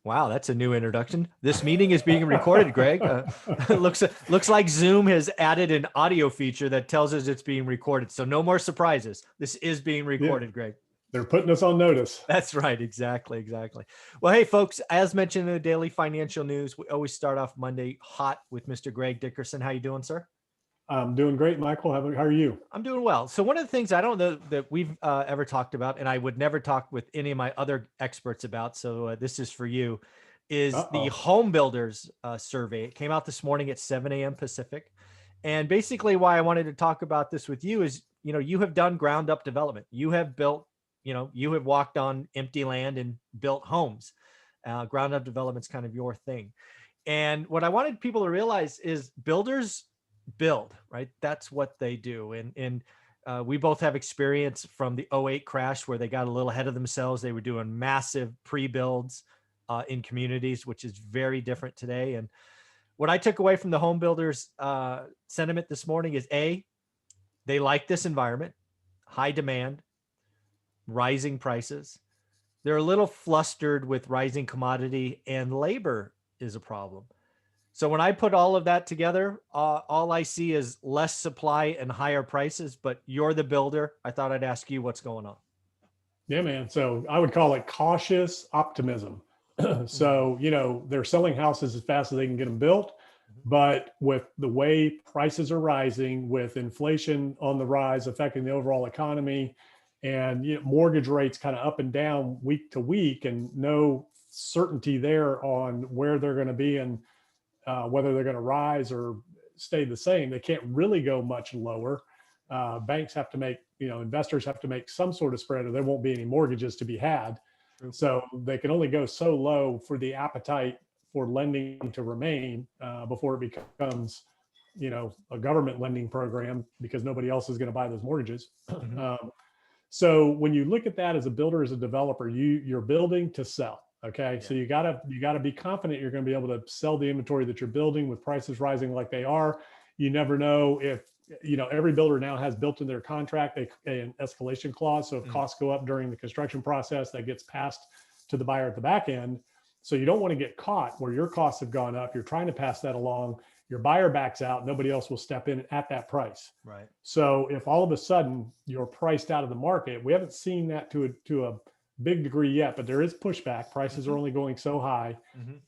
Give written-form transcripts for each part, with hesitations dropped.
Wow, that's a new introduction. This meeting is being recorded, Greg. Looks like Zoom has added an audio feature that tells us it's being recorded. So no more surprises. This is being Yeah, recorded, Greg. they're putting us on notice. That's right. Exactly. Exactly. Well, hey, folks, as mentioned in the daily financial news, we always start off Monday hot with Mr. Greg Dickerson. How you doing, sir? I'm doing great, Michael. How are you? I'm doing well. So one of the things I don't know that we've ever talked about, and I would never talk with any of my other experts about, so this is for you, is the Uh-oh. home builders survey. It came out this morning at 7 a.m. Pacific. And basically why I wanted to talk about this with you is, you have done ground up development. You have built, you have walked on empty land and built homes. Ground up development's kind of your thing. And what I wanted people to realize is builders build, right? That's what they do. And we both have experience from the '08 crash where they got a little ahead of themselves. They were doing massive pre-builds in communities, which is very different today. And what I took away from the home builders sentiment this morning is they like this environment, high demand, rising prices. They're a little flustered with rising commodity, and labor is a problem. So when I put all of that together, all I see is less supply and higher prices, but you're the builder. I thought I'd ask you what's going on. Yeah, man. So I would call it cautious optimism. So, they're selling houses as fast as they can get them built. But with the way prices are rising, with inflation on the rise affecting the overall economy, and mortgage rates kind of up and down week to week, and no certainty there on where they're going to be and whether they're going to rise or stay the same. They can't really go much lower. Banks have to make, investors have to make some sort of spread, or there won't be any mortgages to be had. True. So they can only go so low for the appetite for lending to remain before it becomes, a government lending program, because nobody else is going to buy those mortgages. Mm-hmm. So when you look at that as a builder, as a developer, you're building to sell. Okay. Yeah. So you gotta be confident you're going to be able to sell the inventory that you're building with prices rising like they are. You never know if, every builder now has built in their contract an escalation clause. So if costs go up during the construction process, that gets passed to the buyer at the back end. So you don't want to get caught where your costs have gone up. You're trying to pass that along. Your buyer backs out. Nobody else will step in at that price. Right. So if all of a sudden you're priced out of the market, we haven't seen that to a big degree yet, but there is pushback. Prices are only going so high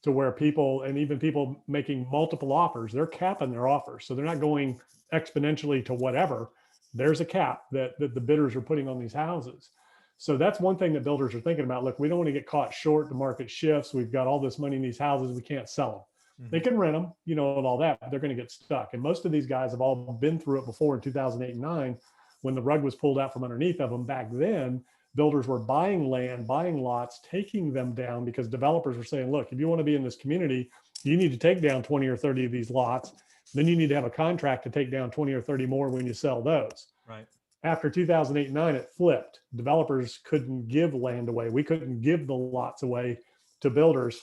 to where people, and even people making multiple offers, they're capping their offers. So they're not going exponentially to whatever. There's a cap that the bidders are putting on these houses. So that's one thing that builders are thinking about. Look, we don't want to get caught short. The market shifts. We've got all this money in these houses. We can't sell them. They can rent them, and all that, but they're going to get stuck. And most of these guys have all been through it before in 2008 and 9, when the rug was pulled out from underneath of them. Back then, builders were buying land, buying lots, taking them down, because developers were saying, look, if you want to be in this community, you need to take down 20 or 30 of these lots. Then you need to have a contract to take down 20 or 30 more when you sell those. Right. After 2008 and 9, it flipped. Developers couldn't give land away. We couldn't give the lots away to builders.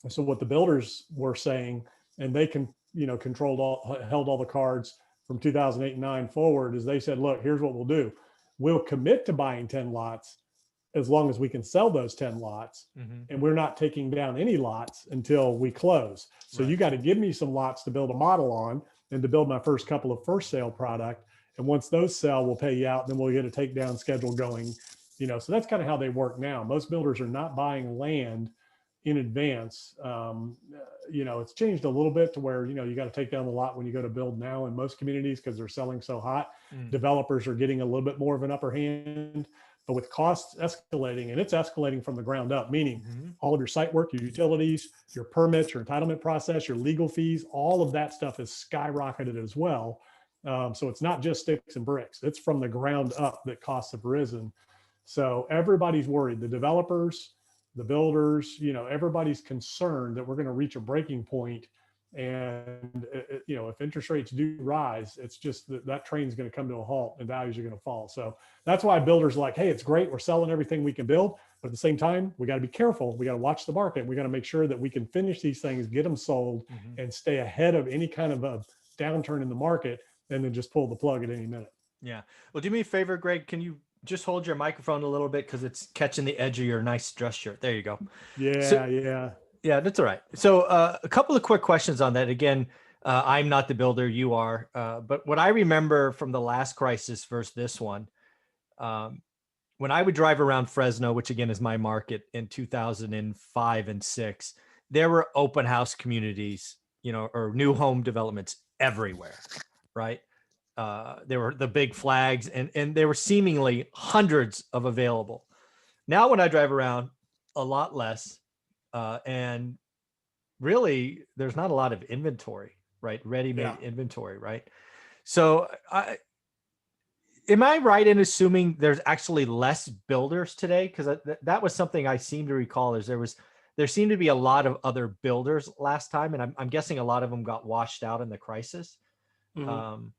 So what the builders were saying, and they held all the cards from 2008 and 9 forward, is they said, look, here's what we'll do. We'll commit to buying 10 lots as long as we can sell those 10 lots. And we're not taking down any lots until we close. So you got to give me some lots to build a model on and to build my first couple of first sale product. And once those sell, we'll pay you out. And then we'll get a takedown schedule going. So that's kind of how they work now. Most builders are not buying land in advance. It's changed a little bit to where, you got to take down the lot when you go to build now in most communities, because they're selling so hot. Developers are getting a little bit more of an upper hand. But with costs escalating, and it's escalating from the ground up, meaning all of your site work, your utilities, your permits, your entitlement process, your legal fees, all of that stuff is skyrocketed as well. So it's not just sticks and bricks. It's from the ground up that costs have risen. So everybody's worried. The developers, the builders, everybody's concerned that we're going to reach a breaking point. And, if interest rates do rise, it's just that train's going to come to a halt and values are going to fall. So that's why builders are like, hey, it's great. We're selling everything we can build. But at the same time, we got to be careful. We got to watch the market. We got to make sure that we can finish these things, get them sold, and stay ahead of any kind of a downturn in the market, and then just pull the plug at any minute. Yeah. Well, do me a favor, Greg. Can you just hold your microphone a little bit, because it's catching the edge of your nice dress shirt? There you go. Yeah. Yeah, that's all right. So a couple of quick questions on that. Again, I'm not the builder, you are. But what I remember from the last crisis versus this one, um, when I would drive around Fresno, which again is my market in 2005 and six, there were open house communities, or new home developments everywhere, right? There were the big flags, and there were seemingly hundreds of available. Now, when I drive around, a lot less, and really, there's not a lot of inventory, right? Yeah. Ready-made inventory, right? So, am I right in assuming there's actually less builders today? Because that was something I seem to recall. Is there seemed to be a lot of other builders last time, and I'm guessing a lot of them got washed out in the crisis. Mhm. Um,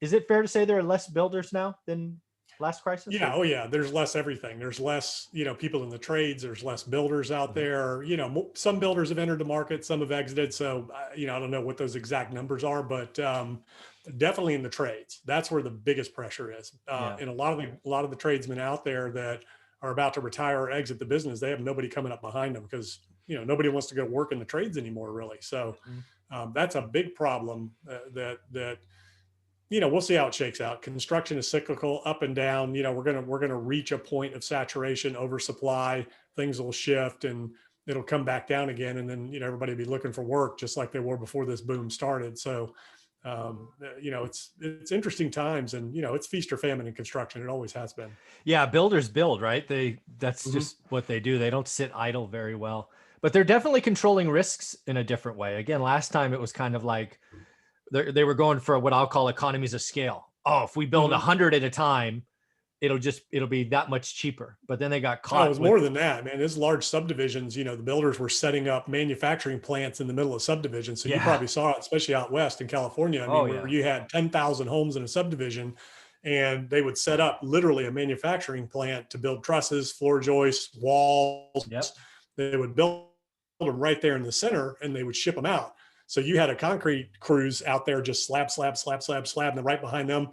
is it fair to say there are less builders now than last crisis? Yeah. Or Oh, yeah. There's less everything. There's less, people in the trades. There's less builders out Mhm. there. Some builders have entered the market, some have exited. So, I don't know what those exact numbers are, but definitely in the trades. That's where the biggest pressure is. Yeah, And a lot of the tradesmen out there that are about to retire or exit the business, they have nobody coming up behind them because nobody wants to go work in the trades anymore, really. So Mhm. that's a big problem that we'll see how it shakes out. Construction is cyclical, up and down. We're gonna reach a point of saturation, oversupply. Things will shift and it'll come back down again, and then everybody will be looking for work just like they were before this boom started. So, it's interesting times, and it's feast or famine in construction. It always has been. yeah. Builders build, right? That's Mhm. just what they do. They don't sit idle very well, but they're definitely controlling risks in a different way. Again, last time it was kind of like they were going for what I'll call economies of scale. Oh, if we build Mhm. 100 at a time, it'll be that much cheaper. But then they got Oh, it caught was with more than that, man. It's large subdivisions. The builders were setting up manufacturing plants in the middle of subdivisions. So you yeah. probably saw it, especially out west in California. I Oh mean, where yeah. you had 10,000 homes in a subdivision, and they would set up literally a manufacturing plant to build trusses, floor joists, walls. Yep. They would build them right there in the center, and they would ship them out. So you had a concrete crews out there just slab, slab, slab, slab, slab, and then right behind them,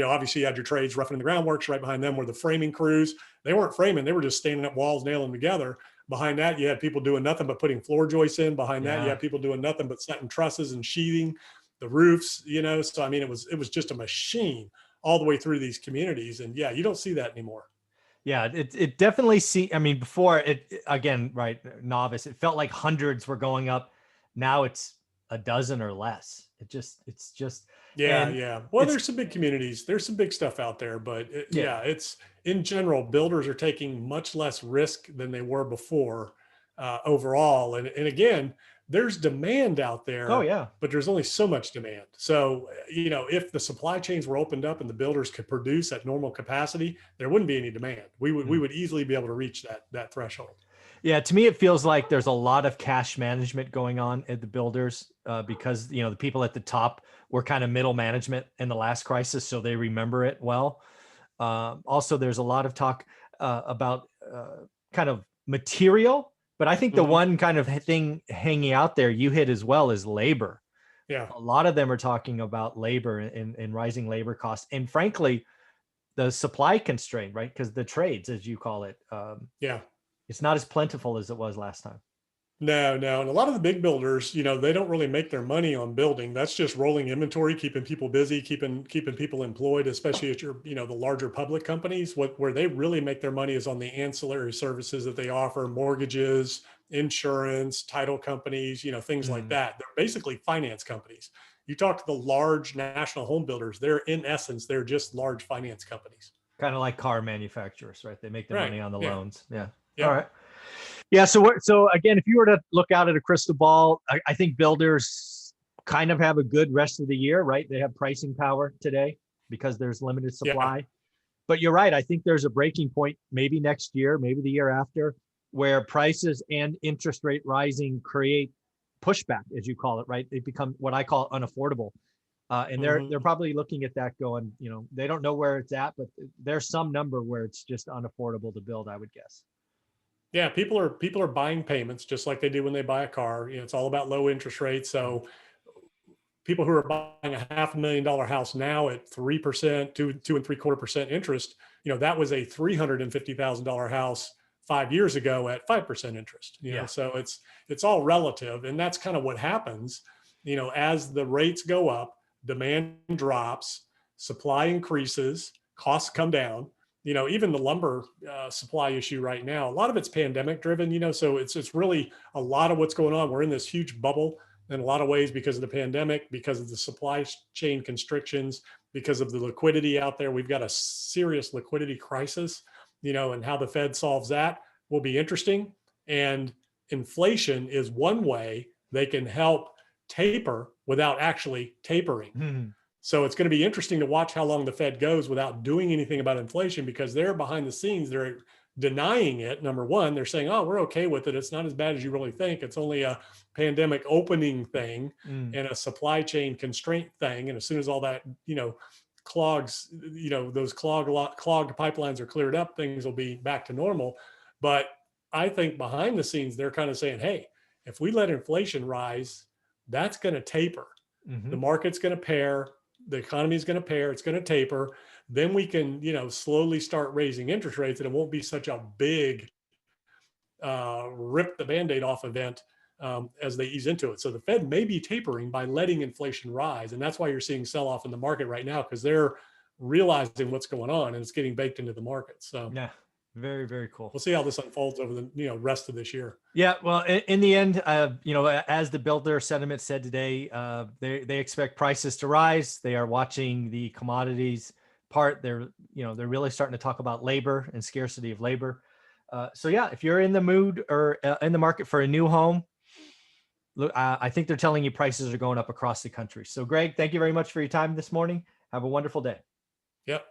obviously you had your trades roughing the groundworks. Right behind them were the framing crews. They weren't framing, they were just standing up walls, nailing them together. Behind that, you had people doing nothing but putting floor joists in. Behind that, you Yeah. had people doing nothing but setting trusses and sheathing the roofs. So I mean, it was just a machine all the way through these communities. And yeah, you don't see that anymore. Yeah, it definitely I mean, before again, right, novice, it felt like hundreds were going up. Now it's a dozen or less. It's just, Yeah, and yeah. Well, it's there's some big communities. There's some big stuff out there, but yeah. yeah, it's in general, builders are taking much less risk than they were before overall. And again, there's demand out Oh there, yeah. but there's only so much demand. So, if the supply chains were opened up and the builders could produce at normal capacity, there wouldn't be any demand. We Mm. would easily be able to reach that threshold. Yeah, to me, it feels like there's a lot of cash management going on at the builders because the people at the top were kind of middle management in the last crisis, so they remember it well. Also, there's a lot of talk about kind of material, but I think the Mhm. one kind of thing hanging out there you hit as well is labor. Yeah, A lot of them are talking about labor and rising labor costs, and frankly, the supply constraint, right? Because the trades, as you call it, yeah. it's not as plentiful as it was last time. No, no. And a lot of the big builders, they don't really make their money on building. That's just rolling inventory, keeping people busy, keeping people employed, especially at the larger public companies. Where they really make their money is on the ancillary services that they offer, mortgages, insurance, title companies, things like Mm. that. They're basically finance companies. You talk to the large national home builders, they're just large finance companies. Kind of like car manufacturers, right? They make their Right. money on the Yeah. loans. Yeah. All Yep. right. Yeah. So again, if you were to look out at a crystal ball, I think builders kind of have a good rest of the year, right? They have pricing power today because there's limited Yeah. supply. But you're right. I think there's a breaking point, maybe next year, maybe the year after, where prices and interest rate rising create pushback, as you call it, right? They become what I call unaffordable. And they're Mhm. probably looking at that going, they don't know where it's at, but there's some number where it's just unaffordable to build, I would guess. Yeah, people are buying payments just like they do when they buy a car. It's all about low interest rates. Mm. So people who are buying a $500,000 house now at 3%, two and three quarter percent interest, that was a $350,000 house 5 years ago at 5% interest. Yeah. So it's all relative, and that's kind of what happens. As the rates go up, demand drops, supply increases, costs come down. Even the lumber supply issue right now, a lot of it's pandemic driven. So it's really a lot of what's going on. We're in this huge bubble in a lot of ways because of the pandemic, because of the supply chain constrictions, because of the liquidity out there. We've got a serious liquidity crisis, and how the Fed solves that will be interesting. And inflation is one way they can help taper without actually tapering. Mm-hmm. So it's going to be interesting to watch how long the Fed goes without doing anything about inflation, because they're behind the scenes. They're denying it. Number one, they're saying, oh, we're okay with it. It's not as bad as you really think. It's only a pandemic opening thing and a supply chain constraint thing. And as soon as all that, clogs, those clogged pipelines are cleared up, things will be back to normal. But I think behind the scenes, they're kind of saying, hey, if we let inflation rise, that's going to taper. Mm-hmm. The market's going to pair. The economy is going to pair. It's going to taper. Then we can, slowly start raising interest rates, and it won't be such a big rip the Band-Aid off event as they ease into it. So the Fed may be tapering by letting inflation rise. And that's why you're seeing sell-off in the market right now, because they're realizing what's going on and it's getting baked into the market. So yeah, very, very cool. We'll see how this unfolds over the rest of this year. Yeah, well, in the end, as the builder sentiment said today, they expect prices to rise. They are watching the commodities part. They're really starting to talk about labor and scarcity of labor. So yeah, if you're in the mood or in the market for a new home, look, I think they're telling you prices are going up across the country. So Greg, thank you very much for your time this morning. Have a wonderful day. Yep.